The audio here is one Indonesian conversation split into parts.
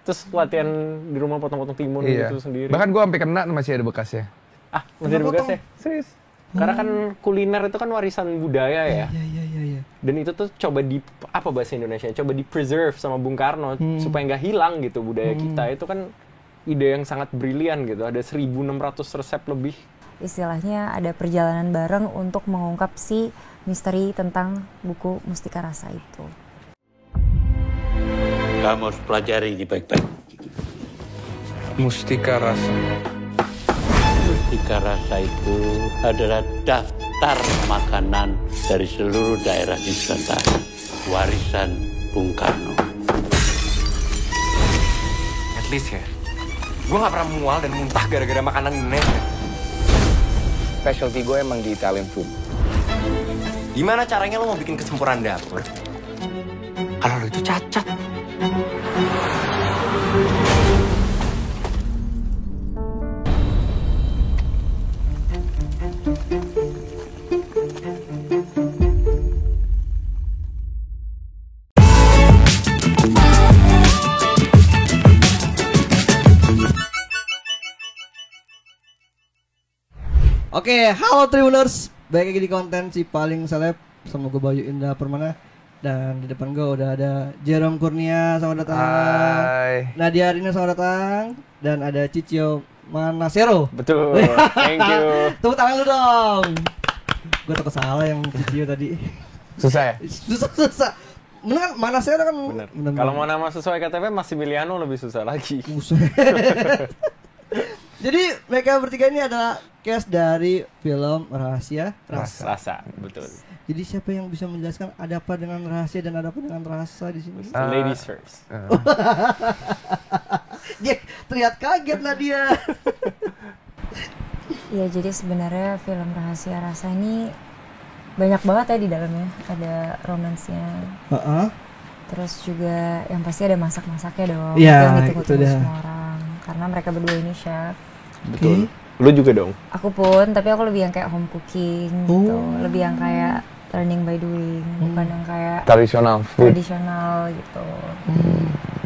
Terus latihan di rumah potong-potong timun gitu sendiri. Bahkan gue sampai kena masih ada bekasnya. Masih ada bekasnya? Serius? Karena kan kuliner itu kan warisan budaya ya. Iya. Dan itu tuh coba apa bahasa Indonesia? Coba di preserve sama Bung Karno supaya nggak hilang gitu budaya kita. Itu kan ide yang sangat brilian gitu. Ada 1.600 resep lebih. Istilahnya ada perjalanan bareng untuk mengungkap si misteri tentang buku Mustika Rasa itu. Kamu harus pelajari ini baik-baik. Mustika Rasa. Mustika Rasa itu adalah daftar makanan dari seluruh daerah di Nusantara. Warisan Bung Karno. At least ya, gue gak pernah mual dan muntah gara-gara makanan Indonesia. Specialty gue emang di Italian food. Gimana caranya lo mau bikin kesempurnaan dapur kalau lo itu cacat? Oke, halo Tribuners, balik lagi di konten si paling seleb sama gue Bayu Indra Permana. Dan di depan gue udah ada Jerome Kurnia, selamat datang. Hai. Nadia Arina, selamat datang. Dan ada Cicio Manasero. Betul, thank you. Tepuk tangan lu dong. Gue takut salah yang Cicio tadi. Susah ya? Susah. Bener kan, Manasero kan. Bener. Kalau mau nama sesuai KTP Massimiliano lebih susah lagi. Jadi mereka bertiga ini adalah cast dari film Rahasia Rasa, betul. Jadi siapa yang bisa menjelaskan ada apa dengan rahasia dan ada apa dengan rasa di sini? Ladies first. Dia terlihat kaget lah dia. Ya, jadi sebenarnya film Rahasia Rasa ini banyak banget ya di dalamnya. Ada romansnya. Terus juga yang pasti ada masak-masaknya dong. Iya, yang ditunggu-tunggu itu dah. semua orang. Karena mereka berdua ini chef. Betul. Lu juga dong? Aku pun, tapi aku lebih yang kayak home cooking gitu. Lebih yang kayak learning by doing, bukan yang kayak Tradisional food. tradisional gitu.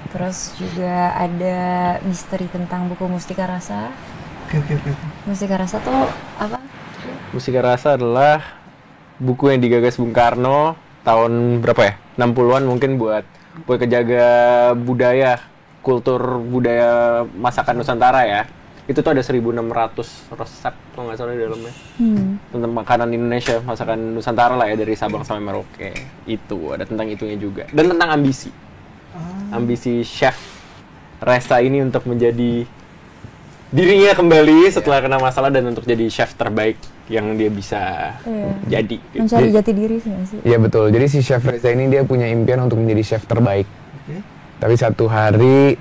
Terus juga ada misteri tentang buku Mustika Rasa. Oke. Mustika Rasa tuh apa? Mustika Rasa adalah buku yang digagas Bung Karno tahun berapa ya? 60-an mungkin buat kejaga budaya, kultur budaya masakan Nusantara ya. Itu tuh ada 1.600 resep kalau nggak salah di dalamnya. Tentang makanan Indonesia, masakan Nusantara lah ya, dari Sabang sampai Merauke. Itu ada tentang itunya juga. Dan tentang ambisi. Ambisi chef Resa ini untuk menjadi dirinya kembali setelah kena masalah dan untuk jadi chef terbaik yang dia bisa jadi. Mencari jati diri sih nggak sih? Iya betul. Jadi si Chef Reza ini dia punya impian untuk menjadi chef terbaik. Tapi satu hari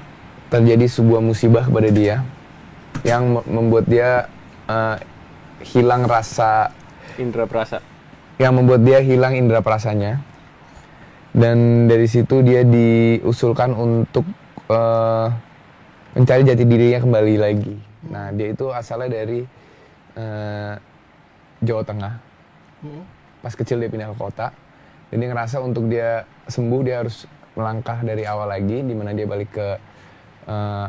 terjadi sebuah musibah kepada dia yang membuat dia hilang rasa Indra Prasa. Yang membuat dia hilang indera perasanya. Dan dari situ dia diusulkan untuk mencari jati dirinya kembali lagi. Nah, dia itu asalnya dari Jawa Tengah. Pas kecil dia pindah ke kota. Dan dia ngerasa untuk dia sembuh dia harus melangkah dari awal lagi, di mana dia balik ke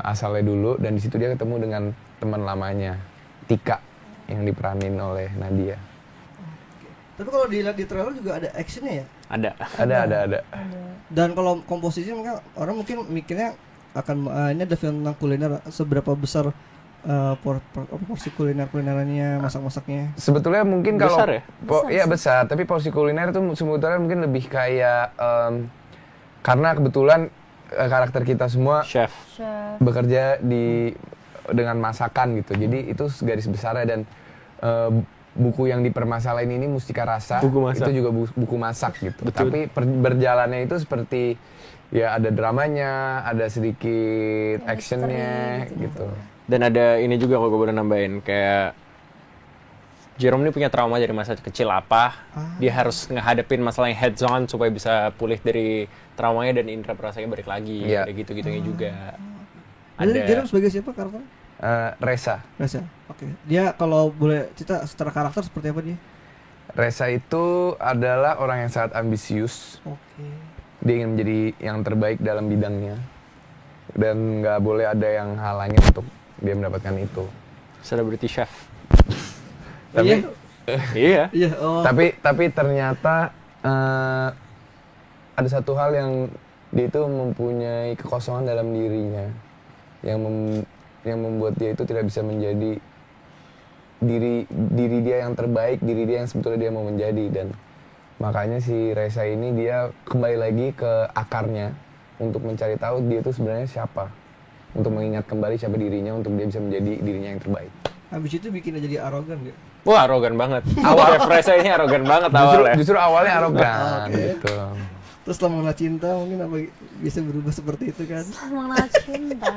asalnya dulu, dan di situ dia ketemu dengan teman lamanya, Tika, yang diperanin oleh Nadia. Tapi kalau dilihat di trailer juga ada actionnya ya? Ada. Dan kalau komposisi orang mungkin mikirnya akan ini ada film tentang kuliner, seberapa besar porsi kulinerannya, masak-masaknya? Sebetulnya mungkin kalau besar ya? Iya besar, tapi porsi kuliner itu sebetulnya mungkin lebih kayak karena kebetulan karakter kita semua Chef. bekerja dengan masakan gitu. Jadi itu garis besarnya, dan buku yang dipermasalahin ini Mustika Rasa itu juga buku masak gitu. Betul. Tapi berjalannya itu seperti ya ada dramanya, ada sedikit actionnya gitu. Dan ada ini juga kalau gue boleh nambahin, kayak Jerome ini punya trauma dari masa kecil apa, dia harus ngehadapin masalah yang heads on supaya bisa pulih dari traumanya dan indera perasanya balik lagi, kayak gitu-gitunya juga. Jadi Jerome sebagai siapa karakter? Resa. Oke. Dia kalau boleh cerita secara karakter seperti apa dia? Resa itu adalah orang yang sangat ambisius. Oke. Dia ingin menjadi yang terbaik dalam bidangnya. dan nggak boleh ada yang halangin untuk dia mendapatkan itu. Celebrity chef. Tapi Iya. Iya, oh. tapi ternyata ada satu hal yang dia itu mempunyai kekosongan dalam dirinya yang membuat dia itu tidak bisa menjadi diri dia yang terbaik, diri dia yang sebetulnya dia mau menjadi. Dan makanya si Reza ini dia kembali lagi ke akarnya untuk mencari tahu dia itu sebenarnya siapa, untuk mengingat kembali siapa dirinya untuk dia bisa menjadi dirinya yang terbaik. Habis itu bikin dia jadi arogan ya. Wah, arogan banget. Chef Reza ini arogan banget awalnya. Justru awalnya arogan gitu. Terus setelah mengenal cinta mungkin apa bisa berubah seperti itu kan? Mengenal cinta.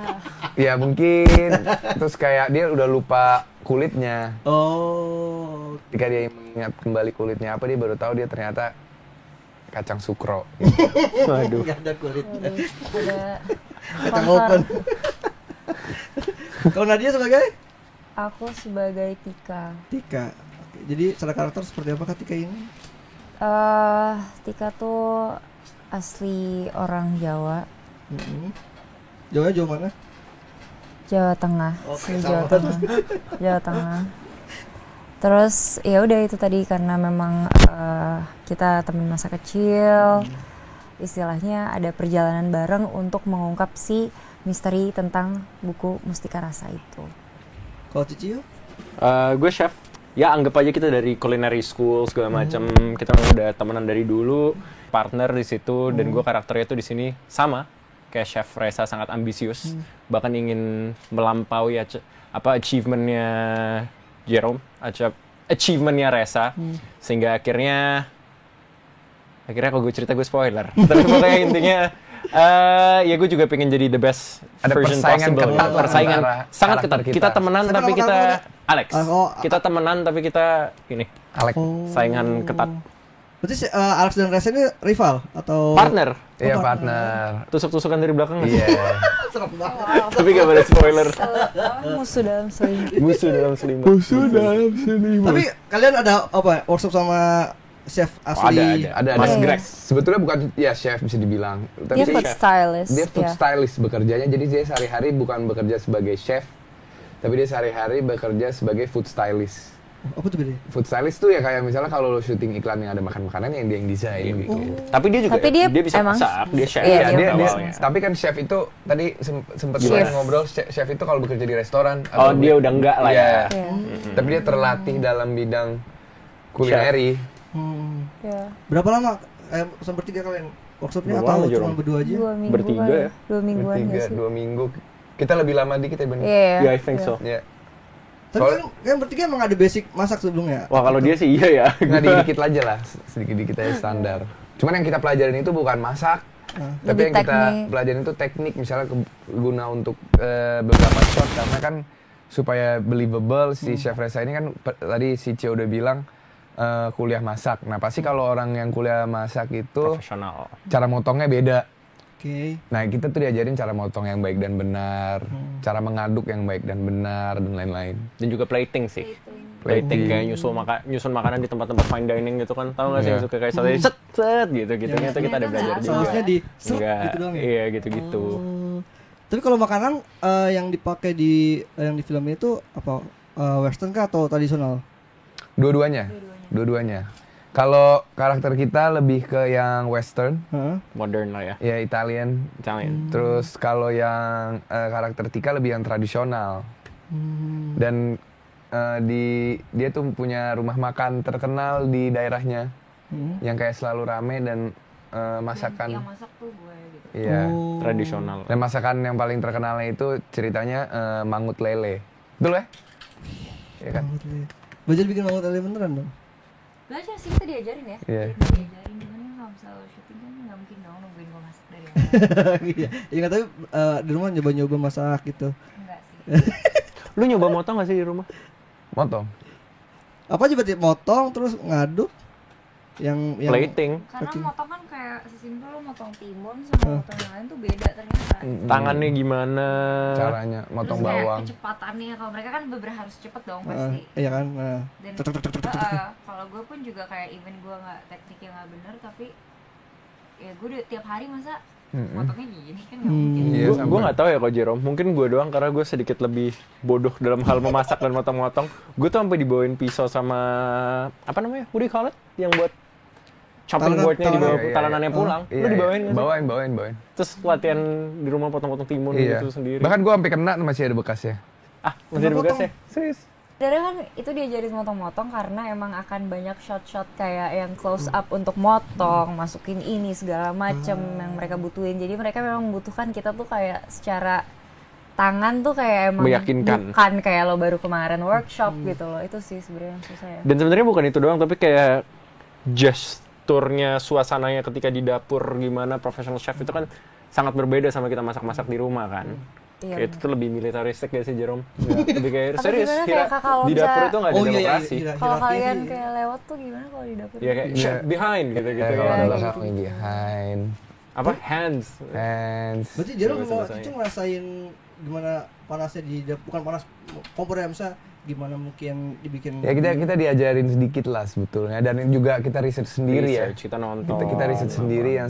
Ya mungkin terus kayak dia udah lupa kulitnya. Oh. Ketika dia mengingat kembali kulitnya apa, dia baru tahu dia ternyata kacang sukro. Waduh. Gak ada kulitnya. Ada Kacang open. Kalau Nadia sebagai? Aku sebagai Tika. Tika. Oke. Jadi secara karakter seperti apa Tika ini? Tika tuh asli orang Jawa. Jawa mana? Jawa Tengah. Oke, Asli Jawa Tengah. Jawa Tengah. Terus ya udah itu tadi karena memang kita teman masa kecil. Istilahnya ada perjalanan bareng untuk mengungkap si misteri tentang buku Mustika Rasa itu. Kalau Cici? Gue chef. Ya anggap aja kita dari culinary school segala macam. Kita udah temenan dari dulu, partner di situ, dan gue karakternya tuh di sini sama kayak Chef Reza, sangat ambisius, bahkan ingin melampaui achievementnya Jerome, achievementnya Reza, sehingga akhirnya kalau gue cerita gue spoiler. Tapi pokoknya intinya ya gue juga pengen jadi the best Ada version persaingan possible. ketat lah Persaingan antara sangat karakter ketat. kita. Kita temenan Siapa tapi nama kita karakternya? Alex. Oh, Kita temenan tapi kita ini Alek. saingan ketat. Berarti Alex dan Reza ini rival atau Partner. Iya partner. Tusuk-tusukan dari belakang. Iya. Serem banget. Tapi gak ada spoiler. Musuh dalam selimut. Musuh dalam selimut. Tapi kalian ada apa? Workshop sama chef asli? Ada. Mas Iya. Greg. Sebetulnya bukan ya chef bisa dibilang. Tapi Dia food stylist. dia food ya. stylist bekerjanya, jadi dia sehari-hari bukan bekerja sebagai chef, tapi dia sehari-hari bekerja sebagai food stylist. Apa tuh bedanya? Food stylist tuh ya kayak misalnya kalau lo syuting iklan yang ada makan-makanan yang dia yang desain gitu. Tapi dia juga Tapi dia bisa emang- masak, dia chef. Iya, Iya, dia dia, masak. tapi kan chef itu tadi sempat Chef. ngobrol chef itu kalau bekerja di restoran Oh, dia udah enggak lah ya. Iya. Tapi dia terlatih dalam bidang kulineri. Ya. Berapa lama sampai 3 kalian workshopnya Berapa lama, atau cuma Jerome? berdua aja? 2 minggu Bertiga kali ya? 2 mingguan ya sih. 2 minggu. Kita lebih lama dikit ya, Ben. Iya. Yeah, I think so. Ya. Tapi Soalnya- kan bertiga emang ada basic masak sebelumnya. Wah, kalau dia sih iya ya. Nggak dikit-dikit aja lah, sedikit-dikit aja standar. Cuman yang kita pelajarin itu bukan masak, tapi Lebih yang kita teknik. pelajarin itu teknik, misalnya guna untuk beberapa shot, karena kan supaya believable si Chef Reza ini kan tadi si Cio udah bilang kuliah masak. Nah pasti kalau orang yang kuliah masak itu Profesional. cara motongnya beda. Oke. Nah kita tuh diajarin cara motong yang baik dan benar, cara mengaduk yang baik dan benar, dan lain-lain. Dan juga plating sih. Plating kayak nyusun makanan di tempat-tempat fine dining gitu kan. Tahu nggak sih Iya. yang suka kayak set gitu gitu. Itu kita ada belajar juga. Sausnya di Enggak, gitu doang ya? iya gitu-gitu. Tapi kalau makanan yang dipakai di yang di film itu apa western kah atau tradisional? Dua-duanya. Kalau karakter kita lebih ke yang western, Heeh. Modern lah ya. ya Italian. Italian. Terus kalau yang karakter Tika lebih yang tradisional. Dan dia tuh punya rumah makan terkenal di daerahnya, yang kayak selalu rame dan masakan. Yang masak tuh gue gitu. Iya. Tradisional. Dan masakan yang paling terkenalnya itu ceritanya mangut lele. Betul ya? Iya kan? Belajar bikin mangut lele beneran dong? Belajar sih, kita diajarin ya. Iya. Diajarin gimana kalau misalnya syuting kan nggak mungkin dong nungguin gue masak dari awal. Iya. Iya tapi di rumah nyoba-nyoba masak gitu. Enggak sih. Lu nyoba motong nggak sih di rumah? Motong. Apa aja berarti motong terus ngaduk yang Plating. Karena motong kan kayak sesimpel lo motong timun sama motong yang lain tuh beda ternyata. Tangannya gimana? Caranya motong Terus kayak bawang. kecepatannya, kalau mereka kan beberapa harus cepet dong pasti. iya kan. Dan kalau gue pun juga kayak even gue nggak tekniknya nggak bener, tapi ya gue udah tiap hari masa motongnya gini kan nggak mungkin. Iya, Gue sampai- nggak tahu ya kok Jerome, mungkin gue doang karena gue sedikit lebih bodoh dalam hal memasak dan motong-motong. Gue tuh sampai dibawain pisau sama apa namanya, what do you call it, yang buat chopping Talenan- boardnya dibawa talenan. talenannya pulang. Iya, Lu dibawain nggak sih? Bawain. Terus latihan di rumah potong-potong timun Iya. gitu sendiri. Bahkan gue sampai kena masih ada bekasnya. Masih ada bekasnya. Serius? Sebenarnya kan itu diajarin motong-motong karena emang akan banyak shot-shot kayak yang close up untuk motong, masukin ini segala macem yang mereka butuhin. Jadi mereka memang membutuhkan kita tuh kayak secara tangan tuh kayak emang Meyakinkan. bukan kayak lo baru kemarin workshop gitu loh. Itu sih sebenarnya yang susah ya. Dan sebenarnya bukan itu doang, tapi kayak gesturnya, suasananya ketika di dapur gimana professional chef itu kan sangat berbeda sama kita masak-masak di rumah kan. Iya, Kayak itu tuh lebih militaristik gak sih Jerome? Lebih kayak Atau serius, gimana kayak kalau di dapur bisa- itu nggak ada demokrasi. Kalau kalian kayak lewat tuh gimana kalau di dapur? Iya kayak Iya. chef behind gitu-gitu Kalau ya. di belakang behind, Apa hands? hands. Berarti Jerome Bahasa mau bahasanya. itu ngerasain gimana panasnya di bukan panas kompornya, misalnya gimana mungkin dibikin Ya kita diajarin sedikit lah sebetulnya, dan juga kita riset sendiri ya. Research, kita nonton. Kita riset sendiri yang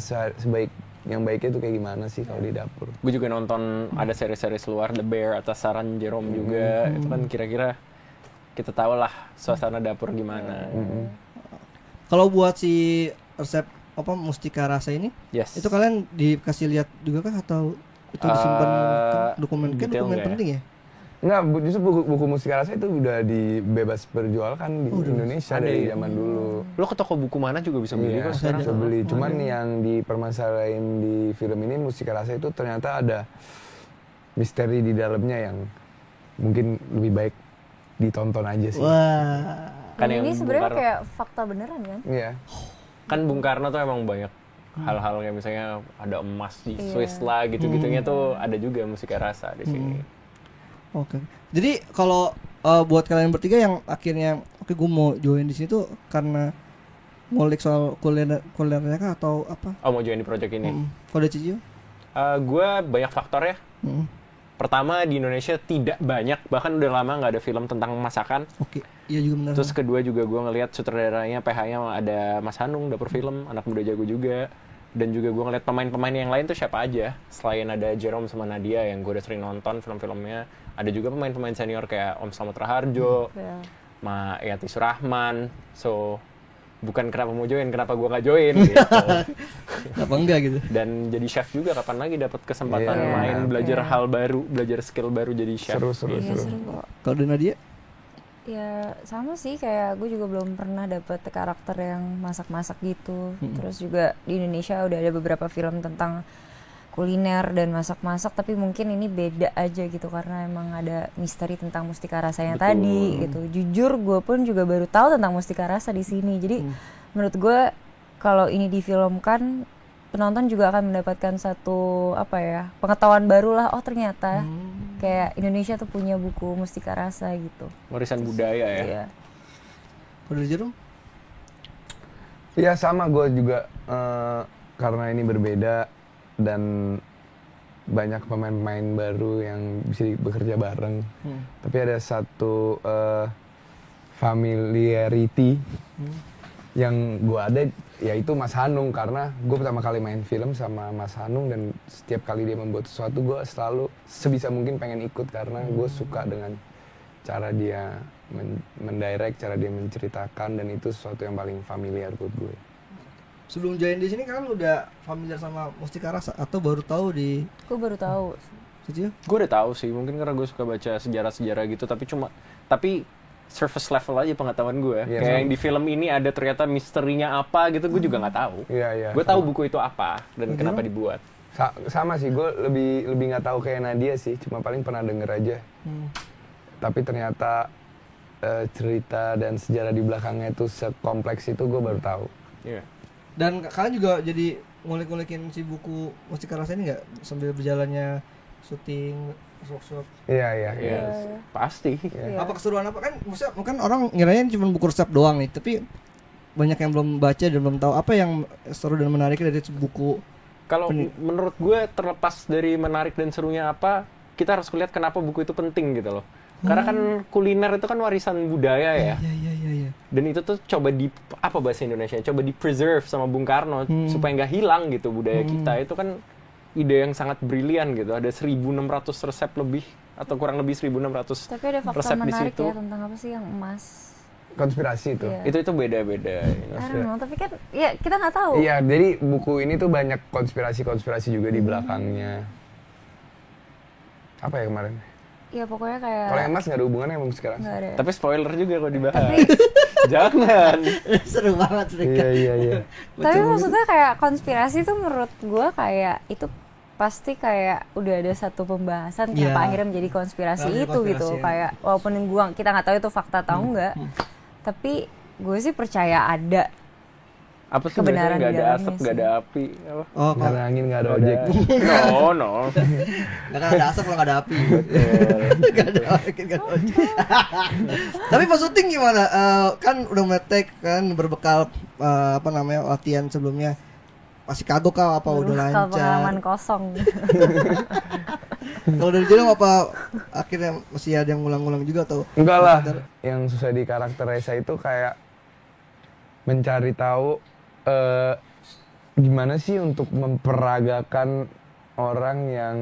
yang baiknya tuh kayak gimana sih kalau di dapur. Gue juga nonton ada seri-series luar The Bear atas saran Jerome juga. Itu kan kira-kira kita tahu lah suasana dapur gimana. Kalau buat si resep apa mustika rasa ini, Yes. itu kalian dikasih lihat juga kah atau itu disimpan dokumen kan detail dokumen nggak ya? penting ya? Enggak, justru buku mustika rasa itu udah dibebas perjualkan di Indonesia Ada dari ya? zaman dulu. Lo ke toko buku mana juga bisa beli Iya, kok sekarang. bisa beli. Cuman yang dipermasalahin di film ini mustika rasa itu ternyata ada misteri di dalamnya yang mungkin lebih baik ditonton aja sih. Wah. Kan Dan yang ini Bung sebenarnya Karno- kayak fakta beneran kan? Iya. Kan Bung Karno tuh emang banyak hal-hal kayak misalnya ada emas di Swiss lah gitu-gitunya tuh ada juga mustika rasa di sini. Oke. Jadi kalau buat kalian bertiga yang akhirnya oke gue mau join di sini tuh karena ngulik soal kulinernya kah atau apa? Oh mau join di project ini? Kalau ada Cicio? Gue banyak faktor ya. Pertama di Indonesia tidak banyak, bahkan udah lama nggak ada film tentang masakan. Oke. Iya juga benar. Terus kedua juga gue ngelihat sutradaranya PH-nya ada Mas Hanung, dapur film, anak muda jago juga. Dan juga gue ngeliat pemain-pemain yang lain tuh siapa aja. Selain ada Jerome sama Nadia yang gue udah sering nonton film-filmnya. Ada juga pemain-pemain senior kayak Om Slamet Raharjo, Ya. Ma Yati Surahman. So, bukan kenapa mau join, kenapa gue nggak join gitu. Apa enggak gitu? Dan jadi chef juga, kapan lagi dapat kesempatan Iya. main, belajar hal baru, belajar skill baru jadi chef. Seru. Iya seru kok. Kalau dari Nadia? Ya sama sih, kayak gue juga belum pernah dapet karakter yang masak-masak gitu. Terus juga di Indonesia udah ada beberapa film tentang kuliner dan masak-masak, tapi mungkin ini beda aja gitu karena emang ada misteri tentang mustika rasanya tadi gitu. Jujur gue pun juga baru tahu tentang mustika rasa di sini. Jadi menurut gue kalau ini difilmkan, penonton juga akan mendapatkan satu apa ya, pengetahuan baru lah. Oh ternyata kayak Indonesia tuh punya buku mustika rasa gitu. Warisan budaya ya. Iya. Kalau dari Jerome? Iya sama, gue juga karena ini berbeda dan banyak pemain-pemain baru yang bisa bekerja bareng. Tapi ada satu familiarity yang gue ada, yaitu Mas Hanung, karena gue pertama kali main film sama Mas Hanung dan setiap kali dia membuat sesuatu gue selalu sebisa mungkin pengen ikut karena gue suka dengan cara dia mendirect, cara dia menceritakan, dan itu sesuatu yang paling familiar buat gue. Sebelum join di sini kalian udah familiar sama mustika rasa atau baru tahu di Gue baru tahu. Cicio? Gue udah tahu sih, mungkin karena gue suka baca sejarah-sejarah gitu, tapi surface level aja pengetahuan gue. Iya, Kayak sama. yang di film ini ada ternyata misterinya apa gitu, gue juga nggak tahu. Iya. Gue tahu buku itu apa dan kenapa dibuat. Sama sih, gue lebih nggak tahu kayak Nadia sih, cuma paling pernah denger aja. Tapi ternyata cerita dan sejarah di belakangnya itu sekompleks itu gue baru tahu. Iya. Dan kalian juga jadi ngulik-ngulikin si buku mustika rasa ini nggak sambil berjalannya syuting workshop? Iya. Iya, pasti. Iya. Apa keseruan apa kan? Maksudnya kan orang ngiranya cuma buku resep doang nih, tapi banyak yang belum baca dan belum tahu apa yang seru dan menarik dari buku. Kalau menurut gue terlepas dari menarik dan serunya apa, kita harus lihat kenapa buku itu penting gitu loh. Karena kan kuliner itu kan warisan budaya ya. Iya. Dan itu tuh coba apa bahasa Indonesia? Coba di preserve sama Bung Karno supaya nggak hilang gitu budaya kita. Itu kan ide yang sangat brilian gitu. Ada 1.600 resep lebih atau kurang lebih 1.600 Tapi ada fakta resep di menarik situ. ya tentang apa sih yang emas. Konspirasi itu. Iya. Itu beda-beda. I don't know, tapi kan ya kita nggak tahu. Iya, jadi buku ini tuh banyak konspirasi juga di belakangnya. Apa ya kemarin? Iya pokoknya kayak Kalau yang emas nggak ada hubungannya sama sekarang. nggak ada. Tapi spoiler juga kalau dibahas. Jangan. Seru banget sih. Iya. Tapi maksudnya kayak konspirasi tuh menurut gue kayak itu pasti kayak udah ada satu pembahasan kenapa Iya. akhirnya menjadi konspirasi Menjadi itu gitu. konspirasi, ya. Kayak walaupun kita nggak tahu itu fakta atau enggak, tapi gue sih percaya ada. Apa sih Kebenaran biasanya nggak di ada dalamnya asap, nggak sih. ada api. Apa? Oh, Nggak ada angin, nggak ada Nggak ojek. No. nggak akan ada asap kalau nggak ada api. Nggak ada ojek, nggak ada ojek. Tapi pas syuting gimana? Kan udah metek kan berbekal apa namanya latihan sebelumnya. Masih kagok kah apa udah Kalau pengalaman lancar? kosong. Kalau dari Jerome apa akhirnya masih ada yang ngulang-ngulang juga atau? Enggak lah. Yang susah di karakter Reza itu kayak mencari tahu gimana sih untuk memperagakan orang yang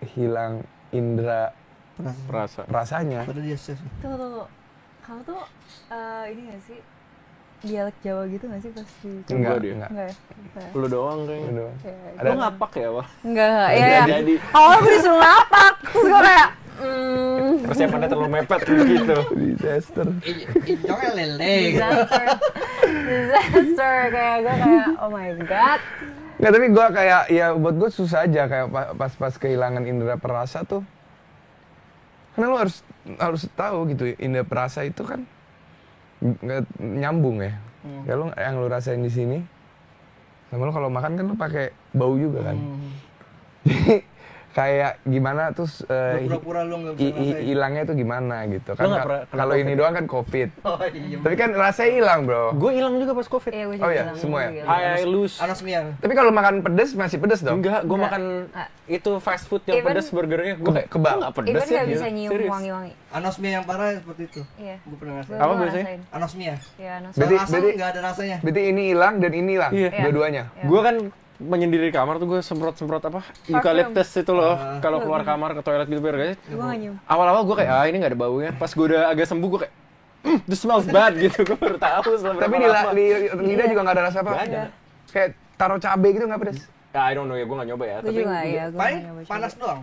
hilang indera Perasa. rasanya. Padahal dia chef. Tunggu. Kamu tuh ini gak sih dialek Jawa gitu gak sih pasti? Enggak, dia. enggak. Enggak ya? Enggak. Lu doang kayaknya. Aduh. Kayak- Lu ngapak ya, Wah? Enggak, Nggak iya. jadi. Awalnya gue disuruh ngapak, terus gue kayak Persiapannya terlalu mepet gitu. Disaster. Injongnya lele. disaster kayak gue kayak oh my god. Nggak, tapi gue kayak, ya buat gue susah aja kayak pas kehilangan indera perasa tuh. Karena lu harus tahu gitu, indera perasa itu kan nggak nyambung ya. Ya lu yang lu rasain di sini, sama lu kalau makan kan lu pakai bau juga kan. Jadi kayak gimana terus Pura-pura lu nggak bisa ngerasain. hilangnya tuh gimana gitu Lu kan. nggak pernah kena Kalau ini COVID? doang kan COVID. Oh iya. Tapi kan rasanya hilang, bro. Gue hilang juga pas COVID. Iya, gue Oh juga iya, bilang, semua ya? gue bilang. I lose. Anosmia. Tapi kalau makan pedes masih pedes dong. Enggak, gue Enggak. makan Ah. itu fast food yang Even- pedas burgernya. Gue kayak Kebal. nggak pedas Even ya. gak bisa Gila. nyium Serius. wangi-wangi. Anosmia yang parah seperti itu. Iya. Gue pernah ngerasain. Apa Gue biasanya? ngerasain. Anosmia. Iya, no. Berarti- Soal asam berarti- nggak ada rasanya. Berarti ini hilang dan ini hilang, Iya. dua-duanya. Iya. Gue kan menyendiri di kamar tuh gue semprot apa eukaliptus itu loh kalau keluar kamar ke toilet gitu biar guys. Gue gak nyium. Awal-awal gue kayak ini nggak ada baunya. Pas gue udah agak sembuh gue kayak this smells bad gitu. Gue baru tahu setelah Tapi berapa lama. di lidah juga nggak ada rasa apa. Nggak ada. Kayak taruh cabe gitu nggak pedes. Ya, I don't know ya, gue nggak nyoba ya. Gue Tapi juga ya. Gue Paling nggak nyoba panas coba. doang.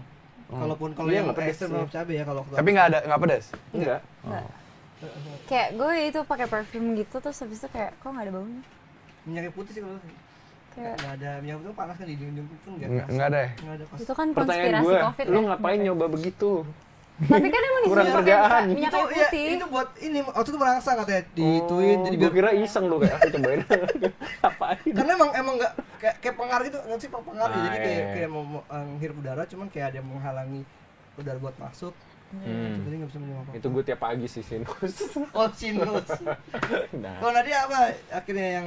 Kalaupun kalau Iya, yang nggak pedes ekstrem sih. sama cabai ya kalau Tapi nggak pedes. enggak. Kayak gue itu pakai parfum gitu terus habis itu kayak kok gak ada baunya. minyak putih sih kalau Kayak nggak ada minyak putih panas kan di dinding pun nggak Nggak ada ya. nggak ada pas. itu kan Pertanyaan konspirasi gue, covid lu ya. ngapain nyoba begitu? Tapi kan emang Kurang disuruh kerjaan. pakai minyak Itu kayu ya, putih. itu buat ini waktu itu merangsang katanya dituin jadi gue biar kira iseng lu kayak aku cobain. Apain? karena emang nggak kayak pengaruh gitu nggak sih pengaruh Ah, jadi iya, iya. kayak mau menghirup udara cuman kayak ada yang menghalangi udara buat masuk jadi nggak bisa minum apa Itu gue tiap pagi sih sinus. oh sinus Nah, kalau Nadia apa akhirnya yang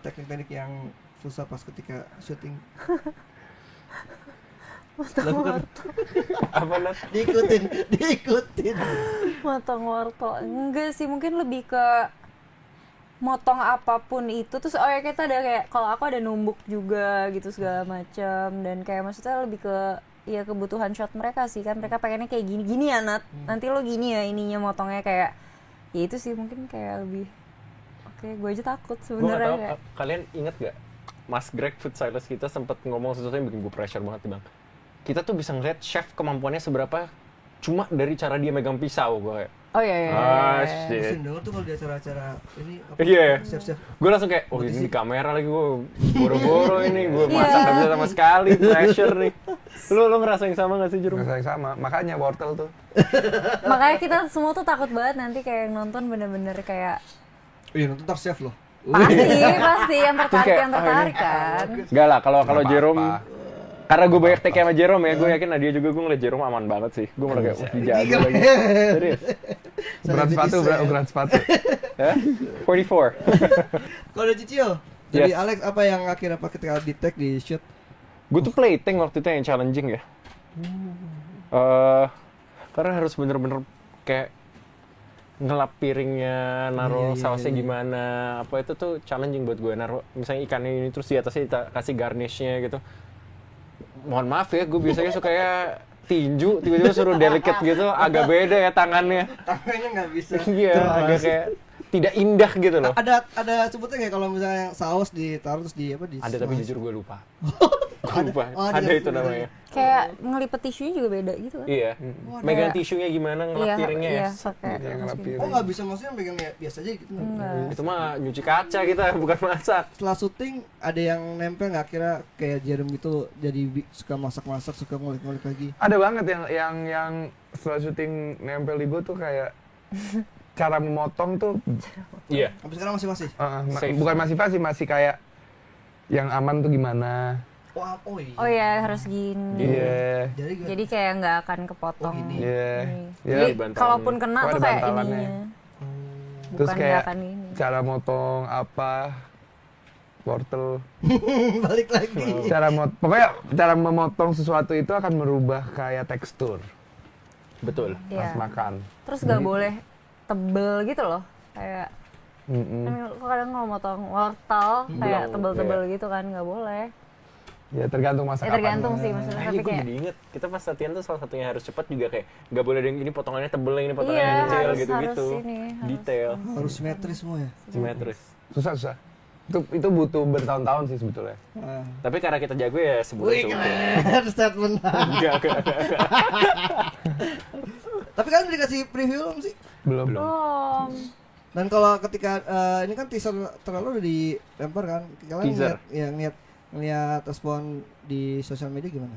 teknik-teknik yang susah pas ketika syuting lakukan apa Nat? diikutin Motong wortel. Enggak sih, mungkin lebih ke motong apapun itu terus oh ya kita ada kayak kalau aku ada numbuk juga gitu segala macam dan kayak maksudnya lebih ke ya kebutuhan shot mereka sih kan mereka pengennya kayak gini ya Nat nanti lo gini ya ininya motongnya kayak ya itu sih mungkin kayak lebih oke gue aja takut Gue nggak sebenarnya tahu kayak kalian inget gak Mas Greg food stylist kita sempat ngomong sesuatu yang bikin gue pressure banget nih bang. Kita tuh bisa ngeliat chef kemampuannya seberapa cuma dari cara dia megang pisau gue kayak. oh iya iya, Ah iya. shit. Mesin denger tuh kalau di acara-acara ini apa Iya. chef-chef Gue langsung kayak, oh ini di kamera lagi gue boro-boro ini gue masak gak bisa sama sekali pressure nih. Lu ngerasain sama gak sih Jerome? Rasa yang sama. Makanya wortel tuh. Makanya kita semua tuh takut banget nanti kayak nonton bener-bener kayak iya nonton ntar chef loh pasti yang tertarik kayak, yang tertarik oh, kan. Gak lah, kalau Nggak apa-apa. Jerome, karena gue banyak take sama Jerome ya, gue yakin Nadia juga gue ngeliat Jerome aman banget sih. Gue malah kayak, wah dijago lagi. Serius? Ukuran sepatu. Ya? 44. kalau ada Cicio dari Yes. Alex apa yang akhirnya pas ketika di tag di shoot Gue tuh plating waktu itu yang challenging ya. Karena harus bener-bener kayak ngelap piringnya, naruh Iya, sausnya iya. gimana, apa itu tuh challenging buat gue. Naruh misalnya ikannya ini terus di atasnya kita kasih garnishnya gitu. mohon maaf ya, gue biasanya suka ya tinju, tiba-tiba suruh delicate gitu, agak beda ya tangannya. Tangannya nggak bisa. Iya, agak kayak tidak indah gitu loh. Ada sebutnya nggak kalau misalnya saus ditaruh terus di apa di Ada tapi jujur gue lupa. Oh, Ada itu namanya. Kayak ngelipet tisunya juga beda gitu kan. Iya. Megang tisunya gimana, ngelap piringnya ya. Iya, pakai. Oh nggak bisa, maksudnya megang biasa aja gitu. Itu mah nyuci kaca kita, bukan masak. Setelah syuting ada yang nempel nggak, kira kayak Jerem gitu jadi suka masak-masak, suka ngulik-ngulik lagi. Ada banget yang setelah syuting nempel di gue tuh kayak cara memotong tuh Iya. Sampai sekarang masih. bukan masih kayak yang aman tuh gimana. Oh iya. Oh ya harus gini. Iya. Jadi Kayak nggak akan kepotong. gini. Iya. Ini. Iya. Jadi Bantalan. kalaupun kena Oh, tuh ada kayak bantalannya. ininya. Terus Bukan kayak nggak akan ini. cara motong apa wortel. Balik lagi. Pokoknya cara memotong sesuatu itu akan merubah kayak tekstur Betul. pas Iya. makan. Terus nggak boleh tebel gitu loh. Kayak Mm-mm. kan kadang kalau motong wortel kayak tebel-tebel gitu kan nggak boleh. Ya tergantung masak Tergantung apanya. sih maksudnya, Nah, tapi gue kayak jadi inget, kita pas latihan tuh salah satunya harus cepat juga kayak nggak boleh ada yang ini potongannya tebel, ini potongannya Iya, kecil harus- gitu-gitu. harus ini, harus- Detail, Harus simetris semua ya. simetris. Susah. Itu butuh bertahun-tahun sih sebetulnya. Tapi karena kita jago ya sebulan Wih, cukup. keren statement. Enggak. Tapi kan dikasih preview belum sih? Belum. belum. Dan kalau ketika ini kan teaser terlalu udah dilempar kan, kalian Teaser. ngeliat respon di sosial media gimana?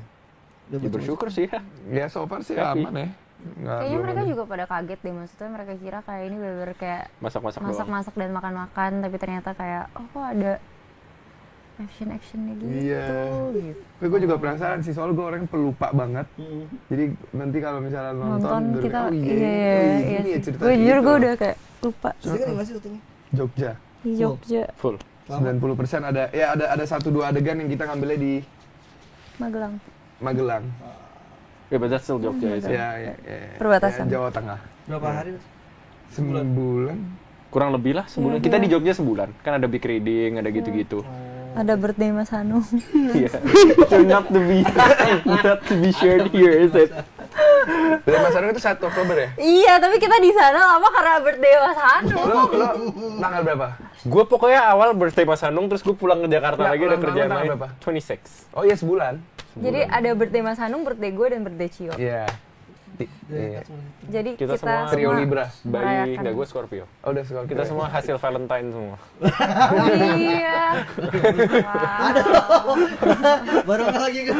Udah Ya, baca-baca? bersyukur sih ya. Ya so far sih Happy. aman ya. Kayaknya mereka juga pada kaget deh, maksudnya mereka kira kayak ini bener-bener kayak Masak-masak doang. masak-masak dan makan-makan, tapi ternyata kayak oh kok ada action-actionnya gitu. Iya. gitu. Tapi gue juga penasaran sih, soalnya gue orang pelupa banget. Jadi nanti kalau misalnya nonton, Nonton baru kita kayak, oh iya, iya gini ya sih. cerita Gue jujur gitu. gue udah kayak lupa Jadi kan dimana sih syutingnya? Jogja. di Jogja, Full. 90% ada 1-2 adegan yang kita ngambilnya di Magelang. Magelang. Ya, but that's still Jogja itu. Ya. Perbatasan. Ya, Jawa Tengah. Berapa hari? Sebulan. Kurang lebih lah sebulan. Iya, Kita iya. di Jogja sebulan. Kan ada big reading, ada gitu-gitu. Ada birthday Mas Hanung. Iya. So not to be shared here, is it? Dari Mas Arno itu 1 Oktober ya? Iya, tapi kita di sana lama karena birthday Mas Hanung. Lo tanggal berapa? Gue pokoknya awal birthday Mas Hanung, terus gue pulang ke Jakarta Ya, lagi, ada ulang tahun kerjaan tanggal lain. berapa? 26. Oh iya sebulan. Jadi ada birthday Mas Hanung, birthday gue dan birthday Cio. Iya. Iya. Jadi Kita semua Trio Libra. Bayi, merayakan. enggak, gue Scorpio. Oh udah sekolah. Kita semua hasil Valentine semua. Iya. Wow. Baru lagi kan?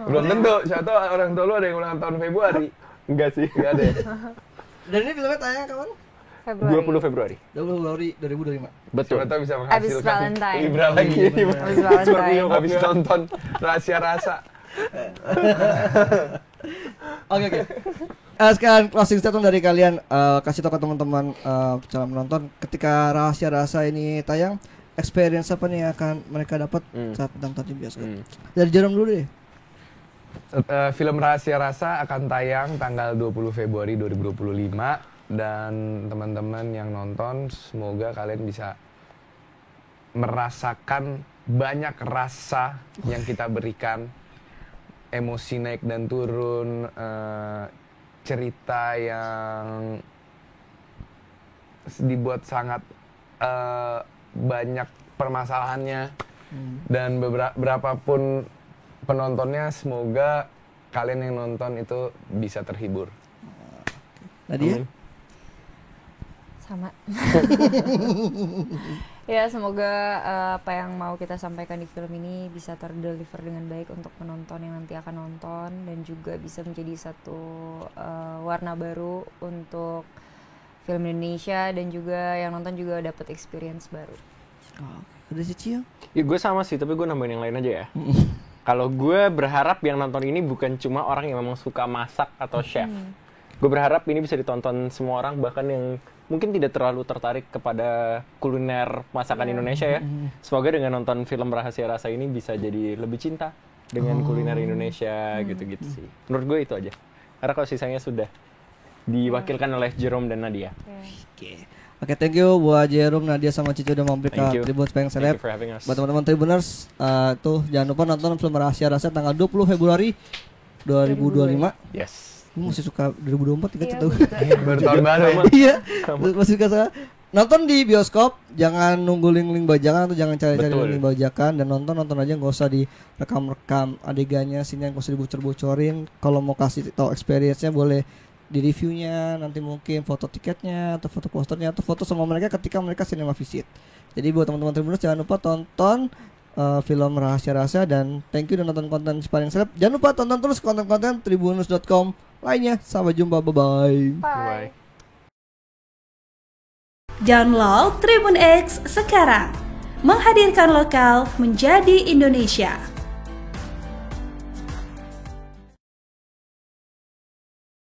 Belum tentu, siapa tahu orang tua lu ada yang ulang tahun Februari. Enggak sih. Enggak ada ya? Dan ini filmnya tayang kapan? Februari. 20 Februari. 20 Februari 2025. Betul. Siapa tahu bisa Abis menghasilkan Valentine. Libra lagi. Abis Valentine. Habis nonton Rahasia Rasa. Oke. Sekarang closing statement dari kalian, kasih tau ke teman-teman calon menonton ketika Rahasia Rasa ini tayang, experience apa nih yang akan mereka dapat saat nonton di bioskop? Dari Jerome dulu deh. Film Rahasia Rasa akan tayang tanggal 20 Februari 2025 dan teman-teman yang nonton semoga kalian bisa merasakan banyak rasa yang kita berikan, emosi naik dan turun, cerita yang dibuat sangat banyak permasalahannya dan berapapun penontonnya, semoga kalian yang nonton itu bisa terhibur. Nadia? Sama. Ya semoga apa yang mau kita sampaikan di film ini bisa terdeliver dengan baik untuk penonton yang nanti akan nonton, dan juga bisa menjadi satu warna baru untuk film Indonesia, dan juga yang nonton juga dapat experience baru. Ada si Cio? Ya gue sama sih, tapi gue nambahin yang lain aja ya. Kalau gue berharap yang nonton ini bukan cuma orang yang memang suka masak atau chef. Gue berharap ini bisa ditonton semua orang, bahkan yang mungkin tidak terlalu tertarik kepada kuliner masakan Indonesia ya. Semoga dengan nonton film Rahasia Rasa ini bisa jadi lebih cinta dengan kuliner Indonesia gitu-gitu sih. Menurut gue itu aja. Karena kalau sisanya sudah diwakilkan oleh Jerome dan Nadia. Oke. Oke, thank you buat Jerome, Nadia sama Cici udah mampir ke Thank you. Tribun Speng Thank Seleb. you for having us. Buat teman-teman Tribuners, tuh jangan lupa nonton film Rahasia-Rahasia tanggal 20 Februari 2025. Yes. Gue masih suka 2024 Iya, tuh. Baru tahun baru ya. Iya, masih suka sama. Nonton di bioskop, jangan nunggu link-link bajakan atau jangan cari-cari Betul. link bajakan dan nonton aja, nggak usah direkam-rekam adegannya, sini nggak usah dibocor-bocorin. Kalau mau kasih tahu experience-nya boleh di reviewnya, nanti mungkin foto tiketnya atau foto posternya atau foto sama mereka ketika mereka cinema visit. Jadi buat teman-teman Tribuners jangan lupa tonton film Rahasia-Rahasia dan thank you udah nonton konten Sparring Seleb. Jangan lupa tonton terus konten-konten tribunnews.com lainnya. Sampai jumpa, bye-bye. Bye. Download Tribun X sekarang. Menghadirkan lokal menjadi Indonesia.